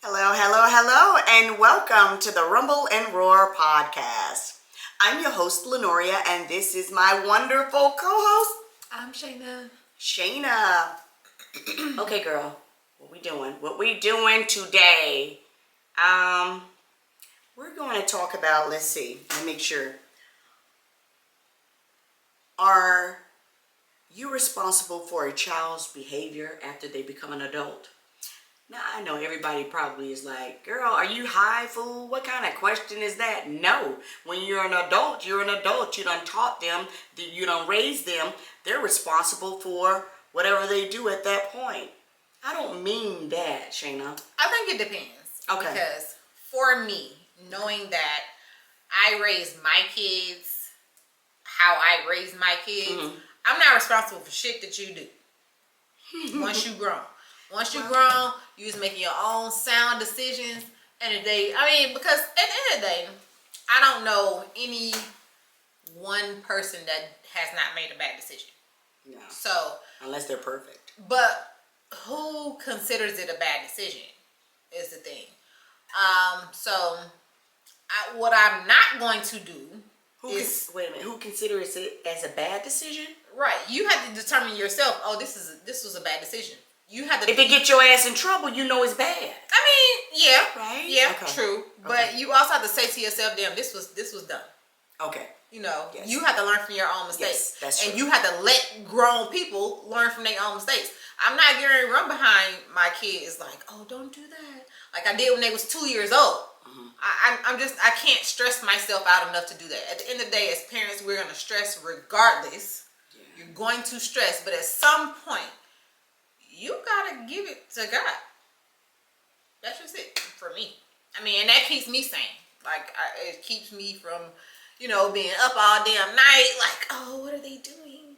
Hello, hello, hello, and welcome to the Rumble and Roar podcast. I'm your host, Lenoria, and this is my wonderful co-host. I'm Shayna. Shayna. Okay, girl, what we doing? What we doing today? We're going to talk about, let's see, let me make sure. Are you responsible for a child's behavior after they become an adult? Now, I know everybody probably is like, girl, are you high, fool? What kind of question is that? No. When you're an adult, you're an adult. You done taught them, you done raised them. They're responsible for whatever they do at that point. I don't mean that, Shayna. I think it depends. Okay. Because for me, knowing that I raised my kids, how I raised my kids, I'm not responsible for shit that you do. Once you grown. Once you're grown, you was making your own sound decisions. And because at the end of the day, I don't know any one person that has not made a bad decision. No. So, unless they're perfect. But who considers it a bad decision is the thing. What I'm not going to do is... Wait a minute. Who considers it as a bad decision? Right. You have to determine yourself, this was a bad decision. You have to... If it get your ass in trouble, you know it's bad. Yeah. Right? Yeah, okay. True. But you also have to say to yourself, damn, this was dumb. Okay. Yes. You have to learn from your own mistakes. Yes, that's true. And you have to let grown people learn from their own mistakes. I'm not going to run behind my kids like, oh, don't do that. Like I did when they was 2 years old. I can't stress myself out enough to do that. At the end of the day, as parents, we're going to stress regardless. Yeah. You're going to stress. But at some point, you got to give it to God. That's just it for me. And that keeps me sane. It keeps me from, being up all damn night. Like, oh, what are they doing?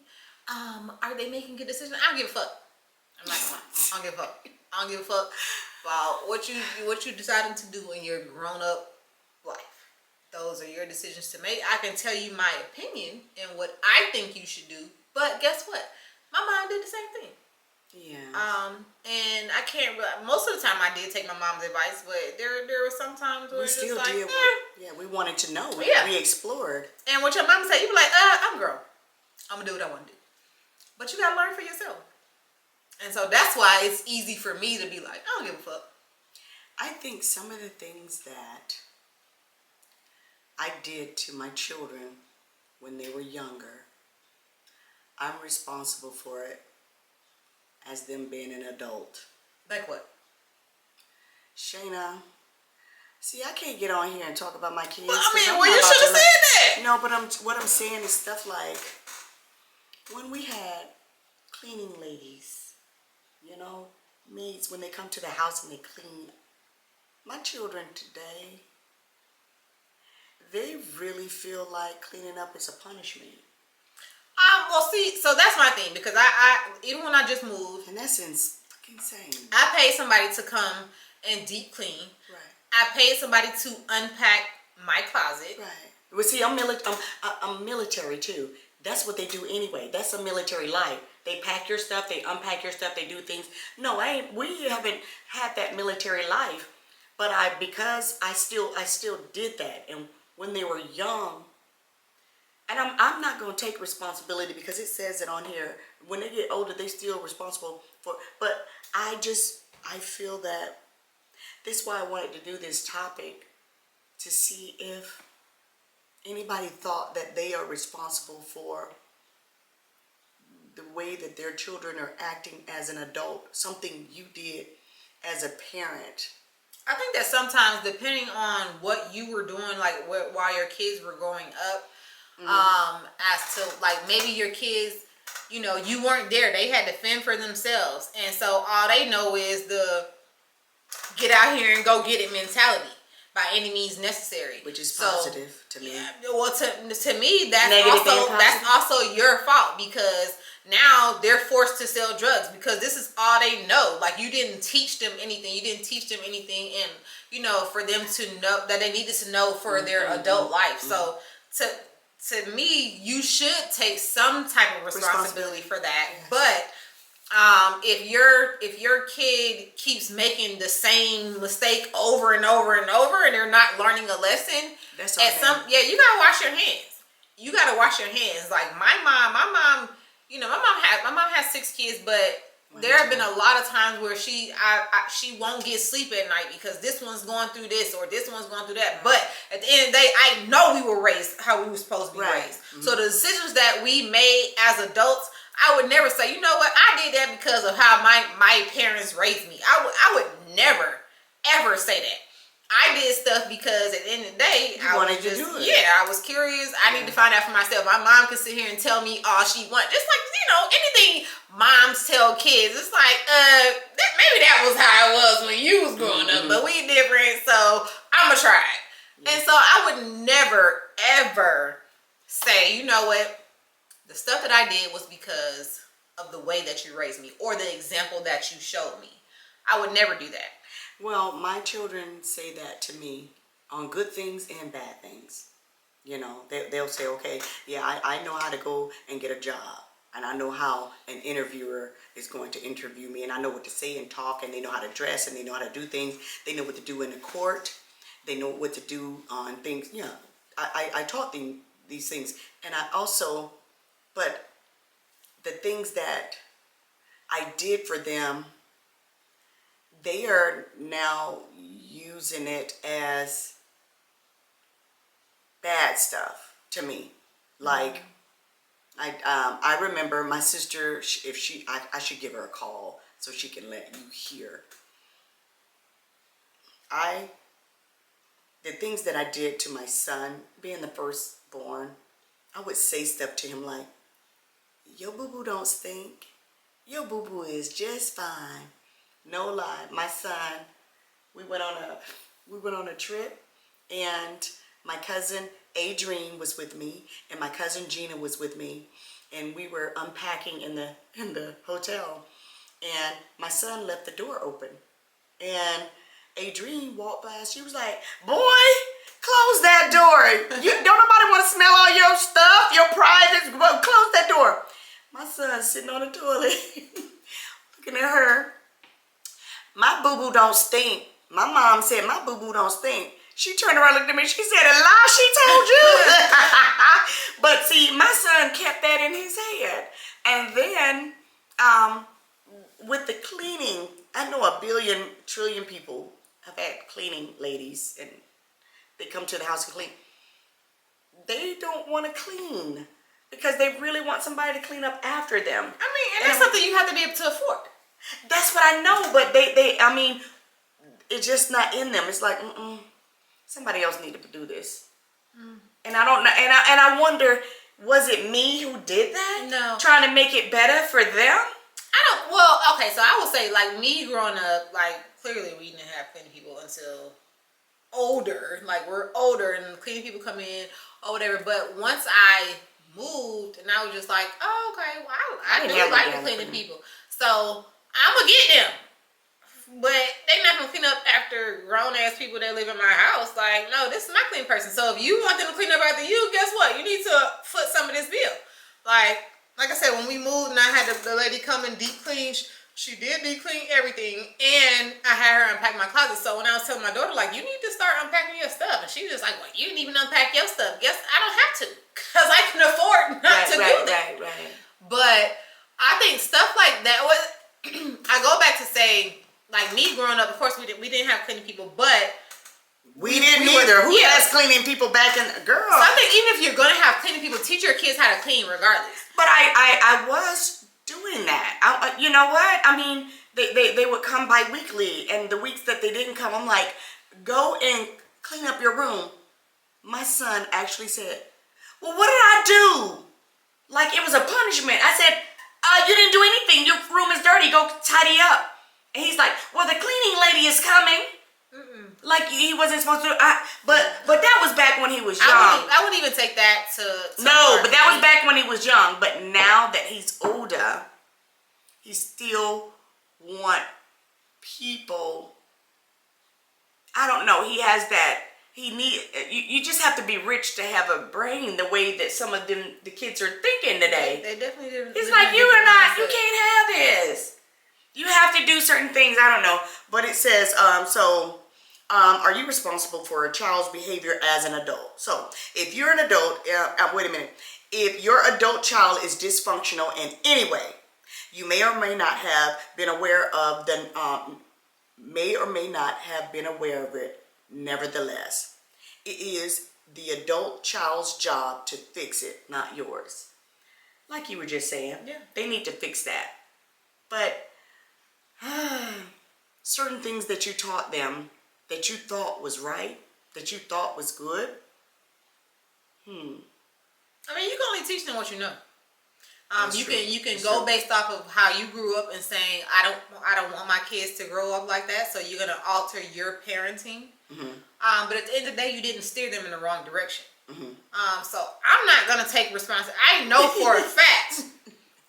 Are they making good decisions? I don't give a fuck. I'm not gonna lie. I don't give a fuck. I don't give a fuck about what you deciding to do in your grown up life. Those are your decisions to make. I can tell you my opinion and what I think you should do. But guess what? My mom did the same thing. Yeah. And I can't. Most of the time, I did take my mom's advice, but there were some times where we it's still just like, did. Yeah, we wanted to know. We explored. And what your mom said, you be like, I'm grown. I'm gonna do what I want to do. But you gotta learn for yourself. And so that's why it's easy for me to be like, I don't give a fuck. I think some of the things that I did to my children when they were younger, I'm responsible for it as them being an adult. Like what? Shayna, see, I can't get on here and talk about my kids. Well, you should have said that. No, but what I'm saying is stuff like when we had cleaning ladies, maids, when they come to the house and they clean. My children today, they really feel like cleaning up is a punishment. So that's my thing, because I even when I just moved, and that's insane. I paid somebody to come and deep clean. Right. I paid somebody to unpack my closet. Right. Well, see, I'm military too. That's what they do anyway. That's a military life. They pack your stuff, they unpack your stuff, they do things. No, we haven't had that military life, but because I still did that. And when they were young, and I'm not going to take responsibility because it says it on here. When they get older, they still responsible for. But I feel that this is why I wanted to do this topic, to see if anybody thought that they are responsible for the way that their children are acting as an adult, something you did as a parent. I think that sometimes, depending on what you were doing, while your kids were growing up, as to maybe your kids, you weren't there. They had to fend for themselves. And so all they know is the get out here and go get it mentality by any means necessary. Which is positive to me. Yeah, well, to me, that's also your fault, because now they're forced to sell drugs because this is all they know. You didn't teach them anything. You didn't teach them anything, and for them to know that they needed to know for their adult life. So to me, you should take some type of responsibility for that. Yes. But If your kid keeps making the same mistake over and over and over, and they're not learning a lesson, That's at some you gotta wash your hands. You gotta wash your hands. Like my mom, you know, my mom has 6 kids, but there have been a lot of times where she won't get sleep at night because this one's going through this or this one's going through that. But at the end of the day, I know we were raised how we were supposed to be raised. Mm-hmm. So the decisions that we made as adults, I would never say, you know what, I did that because of how my parents raised me. I would never ever say that. I did stuff because at the end of the day, I wanted to do it. Yeah, I was curious. I need to find out for myself. My mom could sit here and tell me all she wants. Just like, you know, anything moms tell kids. It's like, maybe that was how it was when you was growing up, but we different, so I'm gonna try it. And so I would never, ever say, you know what, the stuff that I did was because of the way that you raised me or the example that you showed me. I would never do that. Well, my children say that to me on good things and bad things. You know, they'll say, okay, yeah, I know how to go and get a job. And I know how an interviewer is going to interview me. And I know what to say and talk. And they know how to dress. And they know how to do things. They know what to do in the court. They know what to do on things. You know, I taught them these things. And I also, but the things that I did for them, they are now using it as bad stuff to me. Like, I remember my sister, I should give her a call so she can let you hear. The things that I did to my son, being the firstborn, I would say stuff to him like, your boo-boo don't stink. Your boo-boo is just fine. No lie, my son, we went on a trip, and my cousin Adrienne was with me, and my cousin Gina was with me, and we were unpacking in the hotel, and my son left the door open, and Adrienne walked by. She was like, "Boy, close that door. Don't nobody want to smell all your stuff, your privates. Close that door." My son's sitting on the toilet, looking at her. My boo-boo don't stink. My mom said my boo-boo don't stink. She turned around and looked at me. She said, a lie she told you. But see, my son kept that in his head. And then with the cleaning, I know a billion, trillion people have had cleaning ladies. And they come to the house and clean. They don't want to clean because they really want somebody to clean up after them. I mean, and that's something you have to be able to afford. That's what I know, but I mean, it's just not in them. It's like, somebody else needed to do this. And I don't know, and I wonder, was it me who did that? No. Trying to make it better for them? Well, okay, so I would say, like, me growing up, like, clearly we didn't have cleaning people until older. Like, we're older and cleaning people come in or whatever. But once I moved, and I was just like, oh, okay, well, I do like the cleaning people. So I'm gonna get them, but they not gonna clean up after grown ass people that live in my house. Like, no, this is my clean person. So if you want them to clean up after you, guess what? You need to foot some of this bill. Like I said, when we moved and I had the lady come and deep clean, she did deep clean everything, and I had her unpack my closet. So when I was telling my daughter, like, you need to start unpacking your stuff, and she was just like, well, you didn't even unpack your stuff. Guess I don't have to, cause I can afford not to do that. Right. But I think stuff like that was. I go back to say, like, me growing up, of course we didn't have cleaning people, but we didn't either. Who has cleaning people back in girl? So I think even if you're gonna have cleaning people, teach your kids how to clean regardless. But I was doing that. You know what? I mean, they would come bi-weekly, and the weeks that they didn't come, I'm like, go and clean up your room. My son actually said, well, what did I do? Like it was a punishment. I said, you didn't do anything. Your room is dirty. Go tidy up. And he's like, well, the cleaning lady is coming. Like he wasn't supposed to. But that was back when he was young. I wouldn't even take that to no, but that was back when he was young. But now that he's older, he still want people. I don't know. He has you just have to be rich to have a brain the way that some of the kids are thinking today. They definitely didn't. It's like you can't have this. You have to do certain things. I don't know, but it says are you responsible for a child's behavior as an adult? So if you're an adult, wait a minute. If your adult child is dysfunctional in any way, you may or may not have been aware of it. Nevertheless, it is the adult child's job to fix it, not yours. Like you were just saying, Yeah. They need to fix that. But certain things that you taught them that you thought was right, that you thought was good. I mean, you can only teach them what you know. That's You true. can That's go true. based off of how you grew up and saying I don't want my kids to grow up like that. So you're gonna alter your parenting. But at the end of the day, you didn't steer them in the wrong direction. So I'm not gonna take responsibility. I know for a fact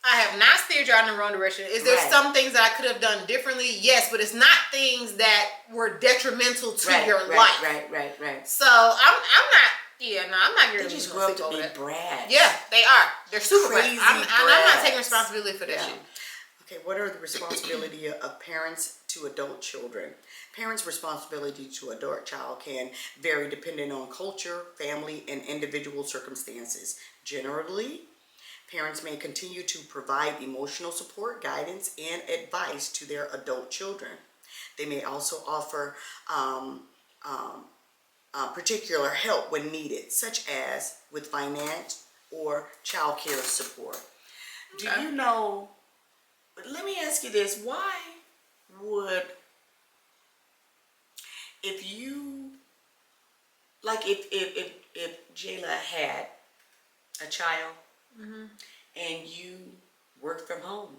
I have not steered you in the wrong direction. Is there Right. some things that I could have done differently? Yes, but it's not things that were detrimental to your life. Right. So I'm not. Yeah, no, I'm not. They just grew up to be brats. Yeah, they are. They're super Crazy brats. I'm not brats. taking responsibility for that Yeah. shit. Okay, what are the responsibility of parents to adult children? Parents' responsibility to adult child can vary depending on culture, family, and individual circumstances. Generally, parents may continue to provide emotional support, guidance, and advice to their adult children. They may also offer particular help when needed, such as with finance or child care support. Do Okay. you know, but let me ask you this, why would, if Jayla had a child and you worked from home,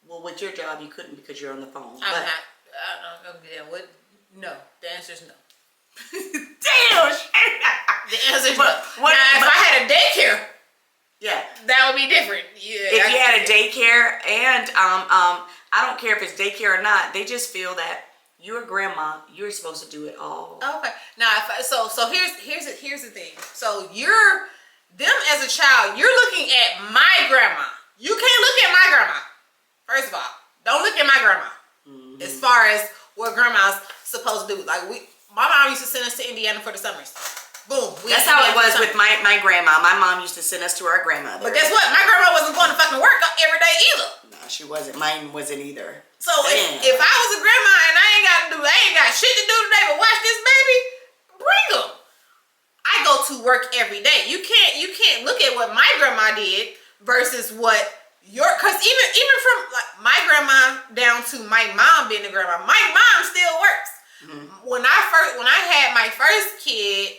well, with your job you couldn't because you're on the phone. I'm not. I don't know. What? No. The answer is no. Damn! The answer is no. But what- Now, if I had a daycare, Yeah. that would be different. Yeah. If you had a daycare and I don't care if it's daycare or not, they just feel that you're a grandma, you're supposed to do it all. Okay. Now, so here's the thing. So you're them as a child. You're looking at my grandma. You can't look at my grandma. First of all, don't look at my grandma. As far as what grandma's supposed to do, like my mom used to send us to Indiana for the summers. Boom. That's how it was with my grandma. My mom used to send us to our grandmother. But guess what? My grandma wasn't going to fucking work every day either. No, she wasn't. Mine wasn't either. So Damn. if I was a grandma and I ain't got shit to do today but watch this baby, bring them. I go to work every day. You can't look at what my grandma did versus what cause even from like my grandma down to my mom being a grandma, my mom still works. When I had my first kid,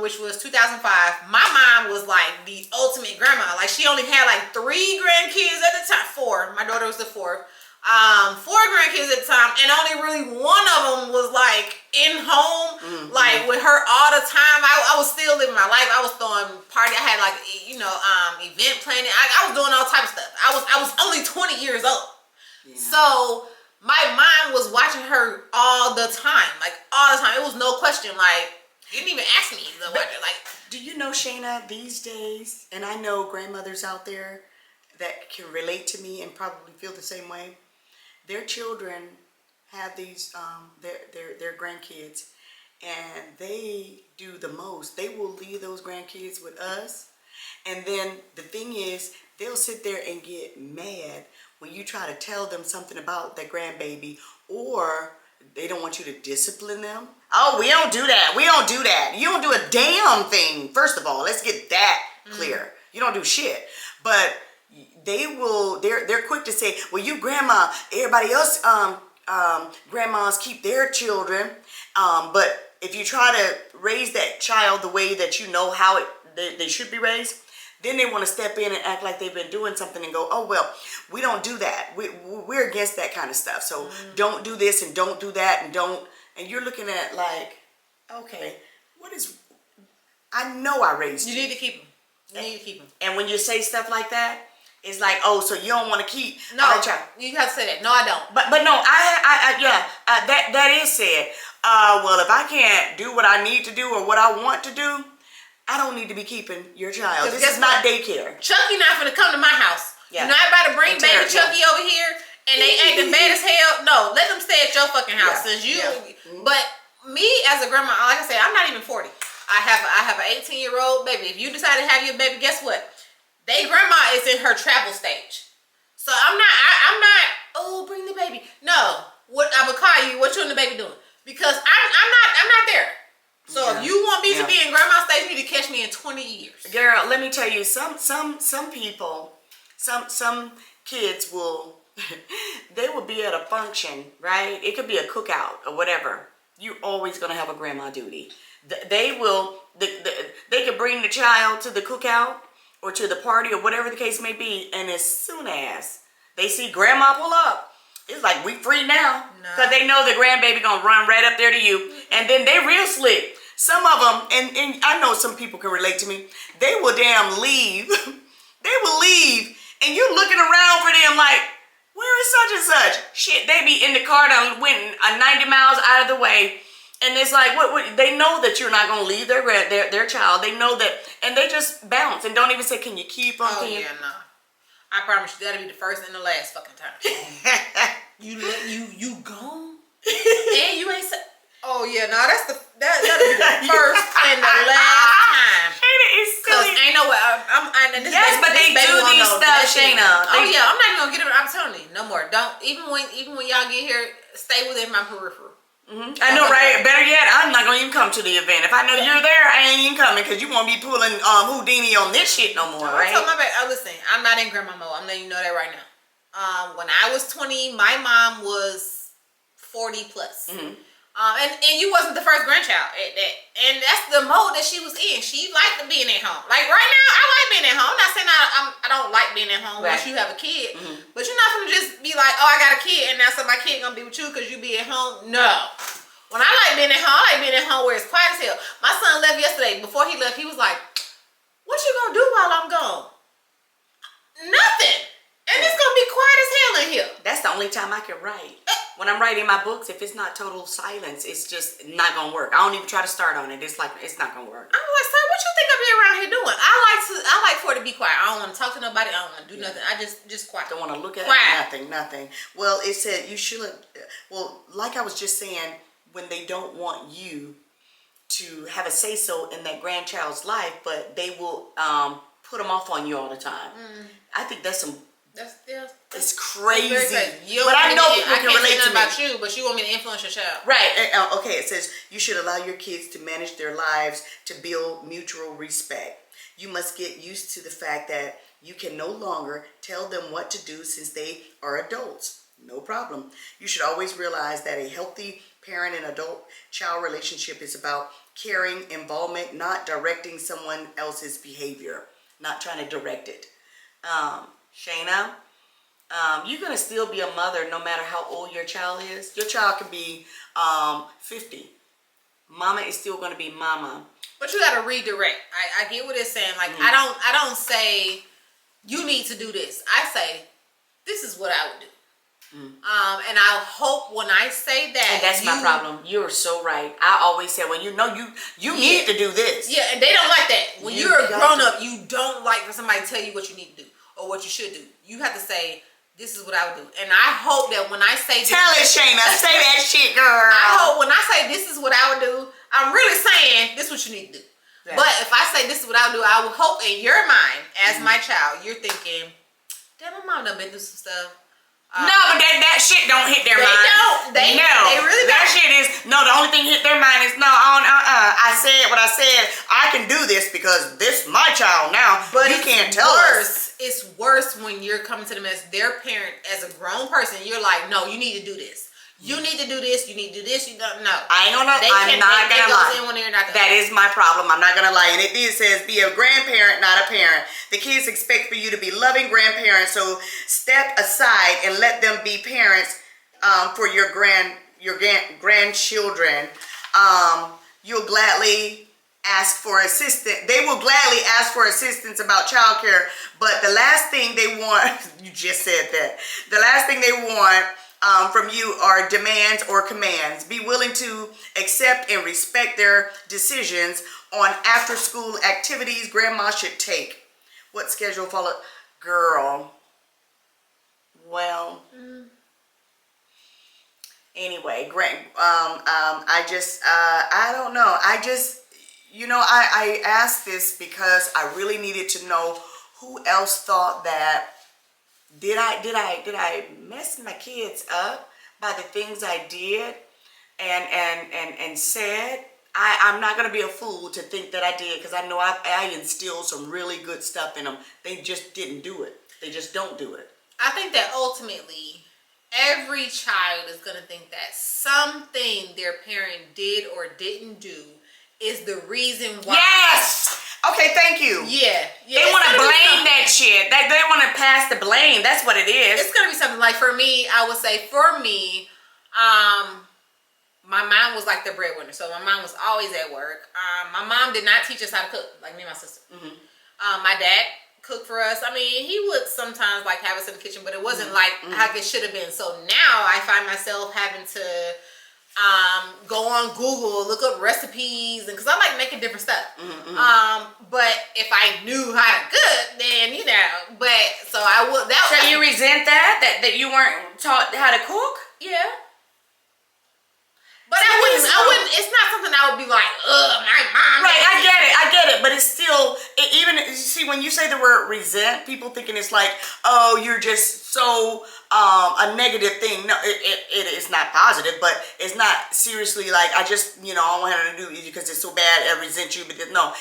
which was 2005, my mom was like the ultimate grandma. Like she only had like 3 grandkids at the time. 4. My daughter was the 4th. 4 grandkids at the time, and only really one of them was like in home, like with her all the time. I was still living my life. I was throwing party. I had like event planning. I was doing all types of stuff. I was only 20 years old, so my mom was watching her all the time, like all the time. It was no question. Like you didn't even ask me to watch it. Like, do you know, Shayna, these days, and I know grandmothers out there that can relate to me and probably feel the same way. Their children have these their grandkids, and they do the most. They will leave those grandkids with us, and then the thing is, they'll sit there and get mad when you try to tell them something about that grandbaby, or they don't want you to discipline them. Oh, we don't do that. We don't do that. You don't do a damn thing. First of all, let's get that clear. You don't do shit. But they're quick to say, well, you grandma, everybody else grandmas keep their children, but if you try to raise that child the way that you know how they should be raised, then they want to step in and act like they've been doing something and go, oh, well, we don't do that. We're against that kind of stuff. So don't do this and don't do that and you're looking at like, okay, I know I raised you. you need to keep them. You need to keep them. And when you say stuff like that, it's like, oh, so you don't want to keep No, our child. you have to say that. No, I don't. But no, that is said. well, if I can't do what I need to do or what I want to do, I don't need to be keeping your child. This is not daycare. Chucky not gonna come to my house. Yeah. You're not about to bring baby Chucky over here and they acting bad as hell. No, let them stay at your fucking house. Since you, but me as a grandma, like I said, I'm not even 40. I have an 18-year-old baby. If you decide to have your baby, guess what? They grandma is in her travel stage. So I'm not. Oh, bring the baby. No, what I'm gonna call you? What you and the baby doing? Because I'm not there. So if you want me to be in grandma stage, you need to catch me in 20 years. Girl, let me tell you, some people, some kids will, they will be at a function, right? It could be a cookout or whatever. You're always gonna have a grandma duty. They could bring the child to the cookout or to the party or whatever the case may be, and as soon as they see grandma pull up, it's like, we free now. Because they know the grandbaby gonna run right up there to you. And then they real slick. Some of them, and I know some people can relate to me, they will damn leave. They will leave, and you're looking around for them like, where is such and such? Shit, they be in the car done went 90 miles out of the way. And it's like, what they know that you're not gonna leave their child. They know that, and they just bounce and don't even say, can you keep on? Oh yeah, no. I promise you that'll be the first and the last fucking time. you gone? And you ain't say. Oh yeah, no, that'll be the first and the last time. Shayna is silly. Ain't no way. Yes, but they do these stuff, Shayna. Oh yeah, I'm not even gonna get it. I'm telling you, no more. Don't even when y'all get here, stay within my peripheral. I know, right? Better yet, I'm not gonna even come to the event. If I know you're there, I ain't even coming because you won't be pulling Houdini on this shit no more, right? My bad. Listen, I'm not in grandma mode. I'm letting you know that right now. When I was 20, my mom was 40 plus. And you wasn't the first grandchild at that. And that's the mode that she was in. She liked being at home. Like right now, I like being at home. I'm not saying I don't like being at home once you have a kid. But you're not gonna just be like, oh, I got a kid and now so my kid gonna be with you because you be at home. No. When I like being at home, I like being at home where it's quiet as hell. My son left yesterday. Before he left, he was like, what you gonna do while I'm gone? Nothing. And it's gonna be quiet as hell in here. That's the only time I can write. When I'm writing my books, if it's not total silence, it's just not gonna work. I don't even try to start on it. It's like, it's not gonna work. I'm like, son, what you think I be around here doing? I like for it to be quiet. I don't want to talk to nobody. I don't want to do nothing. I just quiet. Don't want to look at quiet. nothing. Well, it said you should. Well, like I was just saying, when they don't want you to have a say so in that grandchild's life, but they will put them off on you all the time. I think that's some. It's crazy. But I know people can relate to me. About you, but you want me to influence your child, right? Okay, it says you should allow your kids to manage their lives to build mutual respect. You must get used to the fact that you can no longer tell them what to do since they are adults. No problem. You should always realize that a healthy parent and adult-child relationship is about caring, involvement, not directing someone else's behavior, not trying to direct it. Shayna, you're going to still be a mother no matter how old your child is. Your child could be 50. Mama is still going to be mama. But you got to redirect. I get what it's saying. Like, I don't say, you need to do this. I say, this is what I would do. And I hope when I say that, and that's my problem. You're so right. I always say, when you know you need to do this. Yeah, and they don't like that. When you're a grown up, you don't like for somebody to tell you what you need to do or what you should do. You have to say, this is what I would do. And I hope that when I say, tell it, Shayna, say that shit, girl. I hope when I say this is what I would do, I'm really saying this is what you need to do. Yeah. But if I say this is what I would do, I would hope in your mind, as my child, you're thinking, damn, my mom done been through some stuff. No, but that shit don't hit their mind. They really that shit is, no, the only thing hit their mind is, no, I said what I said. I can do this because this my child now. But you can't tell us. It's worse when you're coming to them as their parent, as a grown person. You're like, no, you need to do this. You need to do this. You need to do this. You don't know. I'm not gonna lie. That is my problem. I'm not gonna lie. And it says be a grandparent, not a parent. The kids expect for you to be loving grandparents. So step aside and let them be parents for your grandchildren. You'll gladly ask for assistance. They will gladly ask for assistance about childcare. But the last thing they want, you just said that. The last thing they want from you are demands or commands. Be willing to accept and respect their decisions on after-school activities grandma should take. What schedule follow? Girl. Well. Anyway, I don't know. I asked this because I really needed to know who else thought that. Did I mess my kids up by the things I did and said? I'm not gonna be a fool to think that I did, because I know I instilled some really good stuff in them. They just didn't do it. They just don't do it. I think that ultimately every child is going to think that something their parent did or didn't do is the reason why. Yes! Okay, thank you. Yeah. They want to blame that shit. They want to pass the blame. That's what it is. It's going to be something like, for me, I would say for me, my mom was like the breadwinner. So my mom was always at work. My mom did not teach us how to cook, like me and my sister. My dad cooked for us. I mean, he would sometimes like have us in the kitchen, but it wasn't like how it should have been. So now I find myself having to go on Google, look up recipes, and because I like making different stuff. But if I knew how to cook, then but so I would. So you resent that you weren't taught how to cook? Yeah. But I wouldn't, it's not something I would be like, my mom. Right, I get it, but it's still, even, you see, when you say the word resent, people thinking it's like, oh, you're just so, a negative thing. No, it is not positive, but it's not seriously like, I just, I don't want her to do it because it's so bad, I resent you, but no,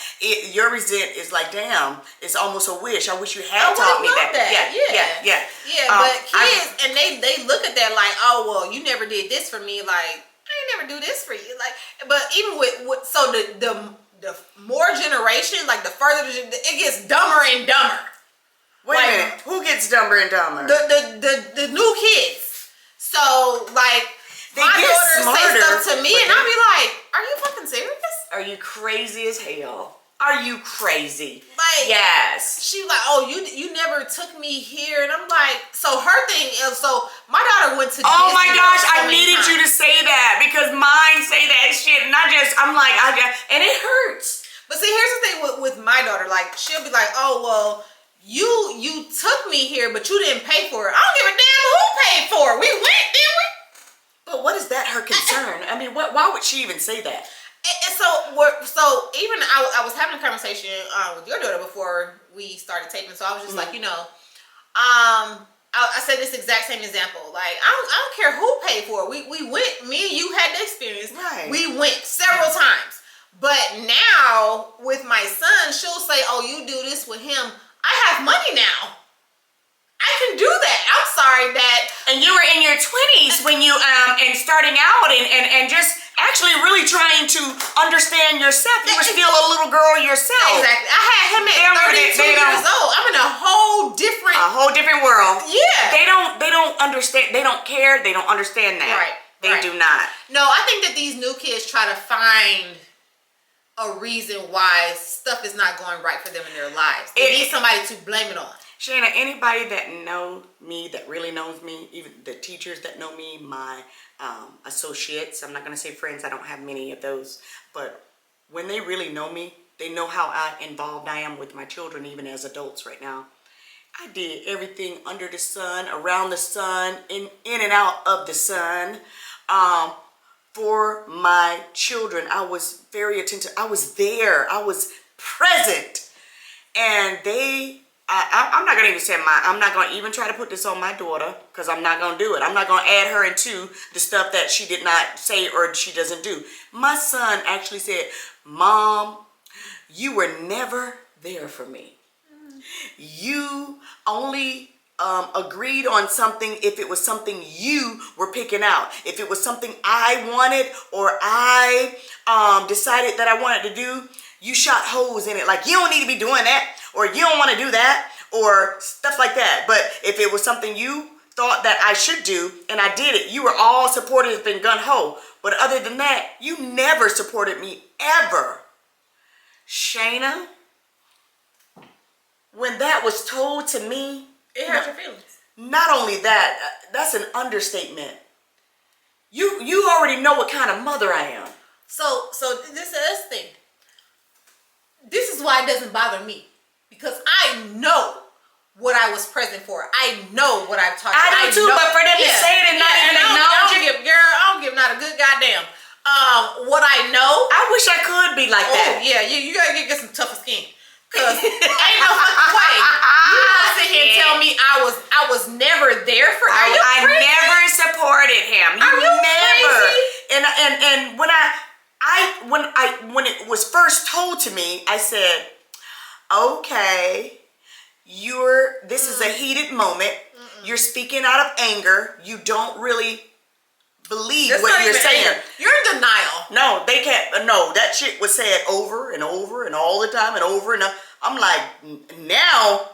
your resent is like, damn, it's almost a wish. I wish you had taught me that. Yeah. But kids, and they look at that like, oh, well, you never did this for me, like, I ain't never do this for you, like. But even with so the more generation, like the further it gets dumber and dumber. Wait a minute, who gets dumber and dumber? The new kids. So like they my get daughter smarter, say stuff to me, and I'll be like, "Are you fucking serious? Are you crazy as hell? Are you crazy?" Like, yes. She like, "Oh, you never took me here," and I'm like, so her thing is, so my daughter went to. Oh my Disney gosh, so I needed you to say that because mine say that shit, and I'm like, and it hurts. But see, here's the thing with my daughter, like she'll be like, "Oh well, you took me here, but you didn't pay for it." I don't give a damn who paid for it. We went, didn't we? But what is that her concern? I mean, why would she even say that? And so even I was having a conversation with your daughter before we started taping. So I was just like, I said this exact same example. Like I don't care who paid for it. We went. Me and you had the experience. Right. We went several times. But now with my son, she'll say, "Oh, you do this with him. I have money now. I can do that. I'm sorry that." And you were in your 20s when you and starting out and just actually really trying to understand yourself. You were still a little girl yourself. Exactly. I had him at 32 years old. I'm in a whole different world. Yeah. They don't understand. They don't care. They don't understand that. Right. They do not. No, I think that these new kids try to find a reason why stuff is not going right for them in their lives. They need somebody to blame it on. Shayna, anybody that know me, that really knows me, even the teachers that know me, my associates, I'm not going to say friends, I don't have many of those, but when they really know me, they know how involved I am with my children, even as adults right now. I did everything under the sun, around the sun, in and out of the sun, for my children. I was very attentive. I was there. I was present. And I'm not going to even say I'm not going to even try to put this on my daughter because I'm not going to do it. I'm not going to add her into the stuff that she did not say or she doesn't do. My son actually said, "Mom, you were never there for me. You only agreed on something if it was something you were picking out. If it was something I wanted or I decided that I wanted to do, you shot holes in it. Like, you don't need to be doing that, or you don't want to do that, or stuff like that. But if it was something you thought that I should do and I did it, you were all supportive and gung-ho. But other than that, you never supported me, ever." Shayna, when that was told to me, It hurt your feelings. Not only that, that's an understatement. You already know what kind of mother I am. So this is the thing. This is why it doesn't bother me, because I know what I was present for. I know what I've taught you. I do too, know, but for them to say it and not even acknowledge it. Girl, I don't give not a good goddamn. What I know. I wish I could be like that. Yeah, you gotta get some tougher skin. Cause ain't no fucking way you gonna sit here and tell me I was never there for. Are you I crazy? never supported him. Are you never. crazy? And when it was first told to me, I said, okay, this is a heated moment. You're speaking out of anger. You don't really believe That's what not you're even saying. anger. You're in denial. No, they can't. No, that shit was said over and over and all the time and over and over. I'm like, now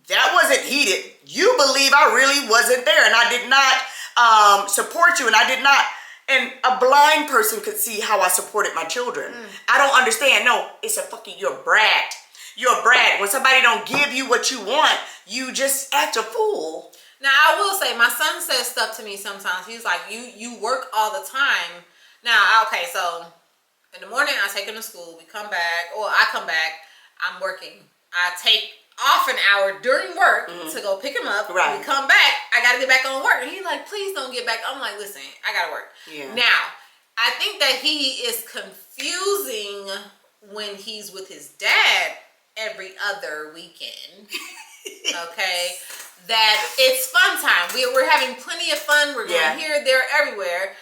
that wasn't heated. You believe I really wasn't there, and I did not support you, and I did not. And a blind person could see how I supported my children. I don't understand. No, it's you're a brat. You're a brat. When somebody don't give you what you want, you just act a fool. Now, I will say, my son says stuff to me sometimes. He's like, you work all the time. Now, okay, so in the morning, I take him to school. We come back, or I come back. I'm working. I take off an hour during work to go pick him up. Right. We come back. I got to get back on work. And he's like, please don't get back. I'm like, listen, I got to work. Yeah. Now, I think that he is confusing when he's with his dad every other weekend. Okay? That it's fun time. We're having plenty of fun. We're going here, there, everywhere.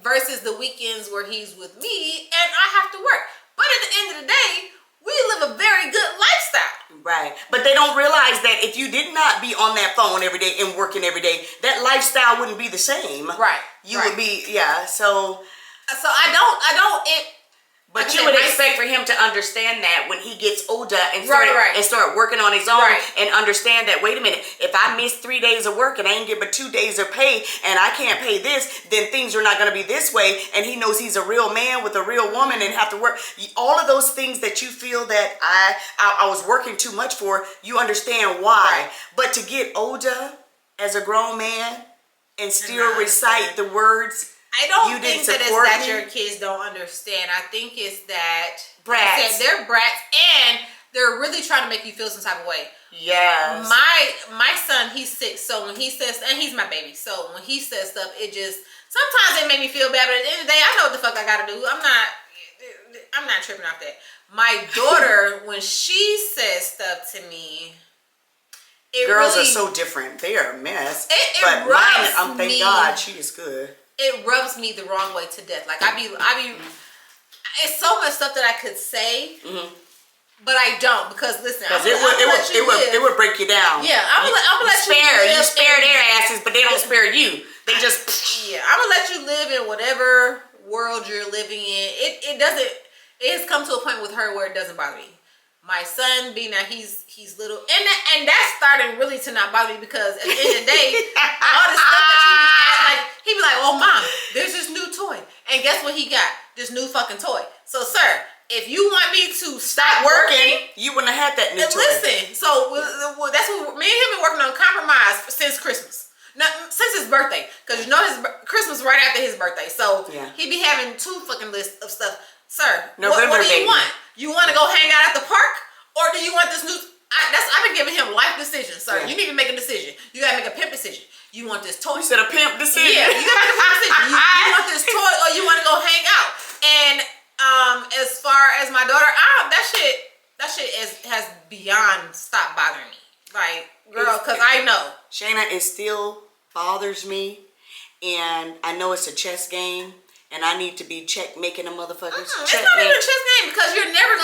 Versus the weekends where he's with me and I have to work. But at the end of the day, we live a very good lifestyle. Right. But they don't realize that if you did not be on that phone every day and working every day, that lifestyle wouldn't be the same. Right. You would be, so I don't, but you would expect for him to understand that when he gets older and Right. start working on his own Right. and understand that, wait a minute, if I miss 3 days of work and I ain't get but 2 days of pay and I can't pay this, then things are not going to be this way. And he knows he's a real man with a real woman and have to work. All of those things that you feel that I was working too much for, you understand why. Right. But to get older as a grown man and still recite the words, I don't you think didn't that it's support that me? your kids don't understand. I think it's that Brats. they're brats and they're really trying to make you feel some type of way. Yes. My son, he's 6, so when he says, and he's my baby, so when he says stuff, it just sometimes it make me feel bad, but at the end of the day, I know what the fuck I gotta do. I'm not tripping off that. My daughter, when she says stuff to me, Girls really, are so different. They are a mess. It but rubs mine, thank me. God, she is good. It rubs me the wrong way to death. Like I be. It's so much stuff that I could say, but I don't because listen, it would break you down. Yeah, I'm gonna let you spare their asses, but they don't spare you. They just I'm gonna let you live in whatever world you're living in. It doesn't. It has come to a point with her where it doesn't bother me. My son, being that he's little, and that's starting really to not bother me because at the end of the day, all the stuff that you be at, like he be like, "Oh, mom, there's this new toy," and guess what he got? This new fucking toy. So, sir, if you want me to stop working, you wouldn't have had that new toy. Listen. So that's what me and him been working on compromise since Christmas. No, since his birthday, because you know his Christmas right after his birthday. So he be having 2 fucking lists of stuff. Sir, what do you want? You want to go hang out at the park, or do you want this new? I've been giving him life decisions, sir. You need to make a decision. You gotta make a pimp decision. You want this toy? You said a pimp decision. Yeah, you gotta make a pimp decision. You want this toy, or you want to go hang out? And as far as my daughter, that shit has beyond stopped bothering me. Like, girl, because I know Shayna, it still bothers me, and I know it's a chess game. And I need to be making a motherfucker's It's not even a chess game because you're never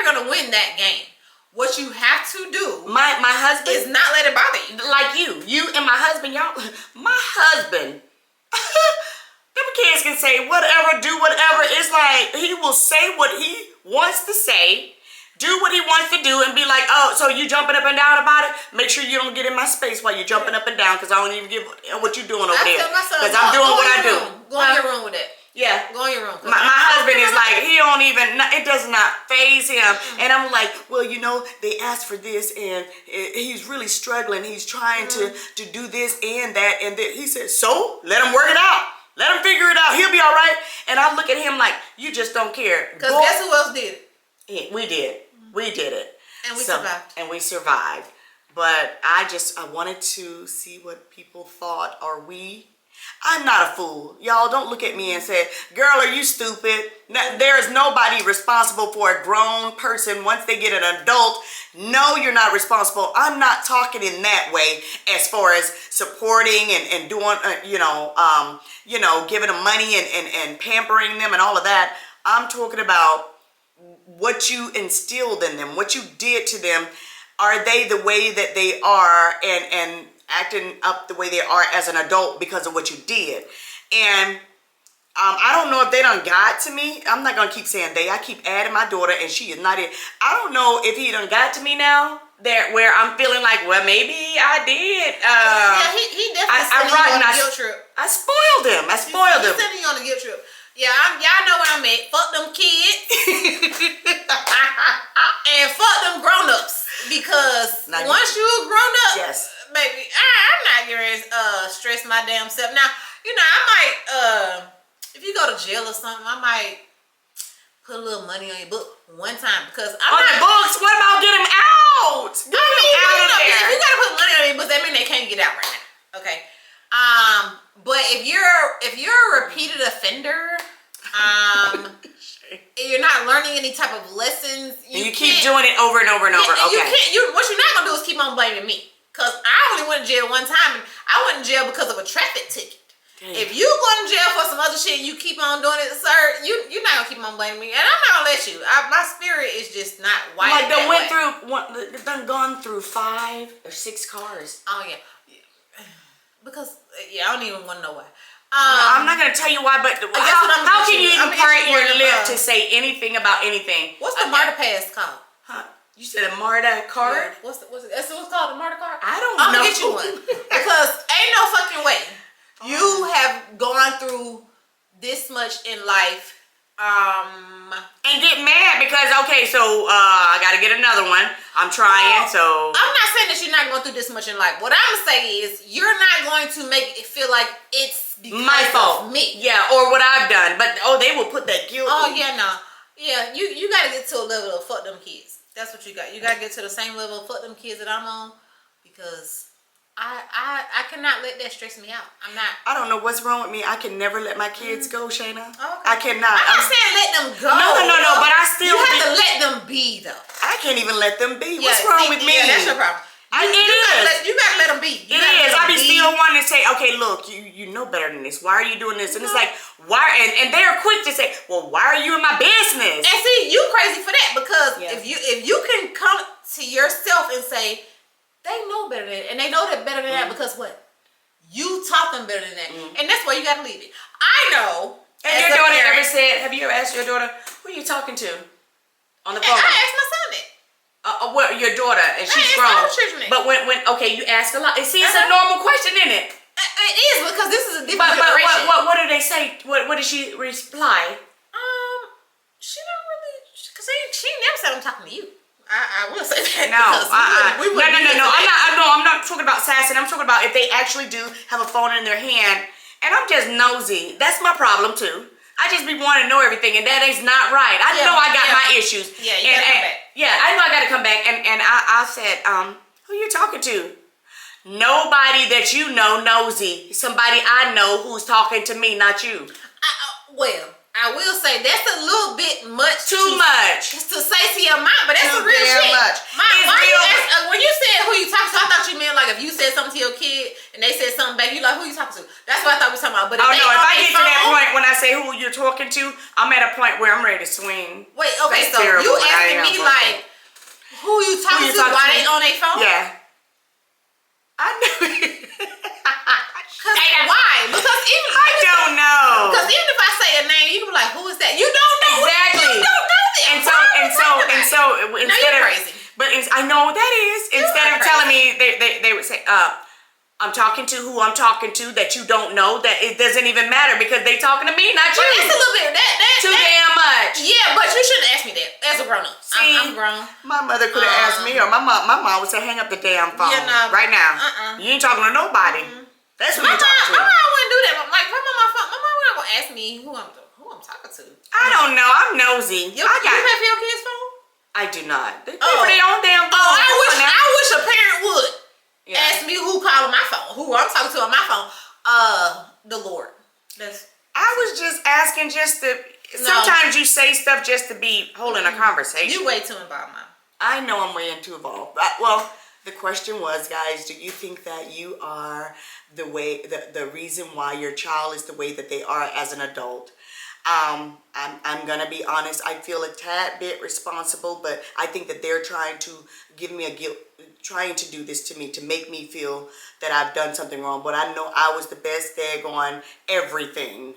gonna win that game. What you have to do, my husband, is not let it bother you. Like you and my husband, y'all. My husband, them kids can say whatever, do whatever. It's like he will say what he wants to say, do what he wants to do, and be like, oh, so you jumping up and down about it? Make sure you don't get in my space while you're jumping up and down, because I don't even give what you doing over there. Because I'm doing what I do. Go in your room with it. Yeah. Go in your room. My husband is like, he don't even, it does not faze him. And I'm like, well, you know, they asked for this and he's really struggling. He's trying to do this and that. And then he said, so let him work it out. Let him figure it out. He'll be all right. And I look at him like, you just don't care. Because guess who else did it? Yeah, we did. We did it. And we survived. And we survived. But I wanted to see what people thought. I'm not a fool. Y'all don't look at me and say, girl, are you stupid? There's nobody responsible for a grown person once they get an adult. No, you're not responsible. I'm not talking in that way as far as supporting and doing, giving them money and pampering them and all of that. I'm talking about what you instilled in them, what you did to them. Are they the way that they are and acting up the way they are as an adult because of what you did? And I don't know if they done got to me. I'm not going to keep saying they. I keep adding my daughter and she is not in. I don't know if he done got to me now where I'm feeling like, well, maybe I did. He definitely sent you on a guilt trip. I spoiled him. He sent you on a guilt trip. Yeah, y'all know what I meant. Fuck them kids. And fuck them grown-ups. Because once you a grown-up, yes, baby, I'm not going to stress my damn self. Now, I might, if you go to jail or something, I might put a little money on your book one time. Because I'm on the books? What about get him out? Get him out of there. If you got to put money on your books, that means they can't get out right now. Okay? But if you're a repeated offender, you're not learning any type of lessons. You keep doing it over and over and over. Okay. What you're not gonna do is keep on blaming me. Cause I only went to jail one time, and I went to jail because of a traffic ticket. Damn. If you go to jail for some other shit, and you keep on doing it, sir. You're not gonna keep on blaming me, and I'm not gonna let you. My spirit is just not white. Like they gone through 5 or 6 cars. Oh yeah. Because I don't even want to know why. I'm not going to tell you why, but how can you even part your lip to say anything about anything? What's the MARTA pass called? Huh? You said a MARTA card? Yeah. What's what's called a MARTA card? I don't know. I'm going to get you one. Because ain't no fucking way. You have gone through this much in life. And get mad because, okay, so I got to get another one. I'm trying, so. I'm not saying that you're not going through this much in life. What I'm saying is you're not going to make it feel like it's my fault. Me. Yeah, or what I've done. But, they will put that guilt. Oh, yeah, no. Yeah, you got to get to a level of fuck them kids. That's what you got. You got to get to the same level of fuck them kids that I'm on because I cannot let that stress me out. I'm not. I don't know what's wrong with me. I can never let my kids go, Shayna. Okay. I cannot. I'm not saying let them go. No, but I still. You have to let them be, though. I can't even let them be. What's wrong with me? Yeah, that's your problem. You gotta let them be. It is. I be still wanting to say, okay, look, you know better than this. Why are you doing this? And it's like, why? And they're quick to say, well, why are you in my business? And see, you crazy for that because if you can come to yourself and say, they know better than that, and they know that better than that because what? You taught them better than that, and that's why you gotta leave it. I know. And your daughter ever said? Have you ever asked your daughter, who are you talking to on the phone? I asked my son that. Your daughter, and she's grown. But when you ask a lot. See, it's a normal question, isn't it? It is because this is a different generation. But what do they say? What did she reply? She don't really, cause she never said I'm talking to you. I will say that. No, I'm not talking about sassing. I'm talking about if they actually do have a phone in their hand, and I'm just nosy. That's my problem too. I just be wanting to know everything, and that is not right. I know I got my issues. Yeah, you gotta come back. Yeah, I know I gotta come back. And I said, who you talking to? Nobody that you know, nosy. Somebody I know who's talking to me, not you. I will say that's a little bit much. Too much. To say to your mom, but that's a real shit. Much. When you said who you talking to, I thought you meant like if you said something to your kid and they said something back, you like, who you talking to? That's what I thought we were talking about. But if I get to that point when I say who you're talking to, I'm at a point where I'm ready to swing. Wait, okay, so you asking me like who you talking to while they on their phone? Yeah. I knew it. Why? Because I don't know. Because even if I say a name, you can be like, "Who is that?" You don't know. Exactly. You don't know that. And so instead you're of crazy. But I know what that is. Instead of telling me, they would say, I'm talking to who I'm talking to that you don't know, that it doesn't even matter because they talking to me, not you. But that's a little bit Too damn much. Yeah, but you shouldn't ask me that as a grown up. See, I'm grown. My mother could have asked me, or my mom would say, hang up the damn phone right now. You ain't talking to nobody. That's who you're talking to. My mom wouldn't do that. But like, if I'm on my phone, my mom would not gonna ask me who I'm talking to. I don't know. I'm nosy. You pay for your kids' phone? I do not. They pay for their own damn phone. I wish a parent would Yeah. ask me who calling my phone, who I'm talking to on my phone. The Lord. I was just asking just to. Sometimes you say stuff just to be holding a conversation. You way too involved, Mom. I know I'm way too involved. Well, the question was, guys, do you think that you are the reason why your child is the way that they are as an adult? I'm gonna be honest. I feel a tad bit responsible, but I think that they're trying to give me a guilt, trying to do this to me to make me feel that I've done something wrong. But I know I was the best daggone everything.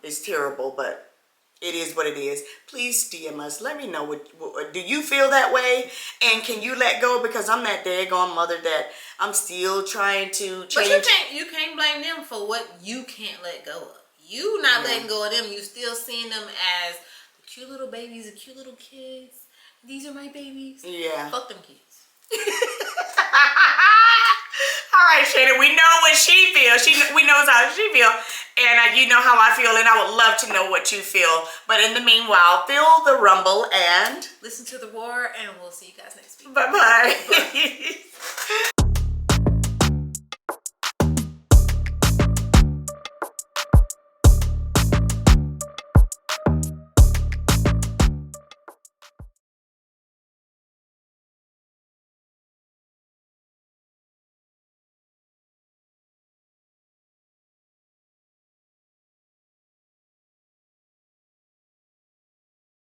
It's terrible, but it is what it is. Please DM us. Let me know what do you feel that way, and can you let go? Because I'm that daggone mother that I'm still trying to change. But you can't blame them for what you can't let go of. You not letting go of them. You still seeing them as the cute little babies, the cute little kids. These are my babies. Yeah. Fuck them kids. All right, Shayna, we know what she feels. We knows how she feels, and you know how I feel, and I would love to know what you feel. But in the meanwhile, feel the rumble and listen to the roar, and we'll see you guys next week. Bye-bye.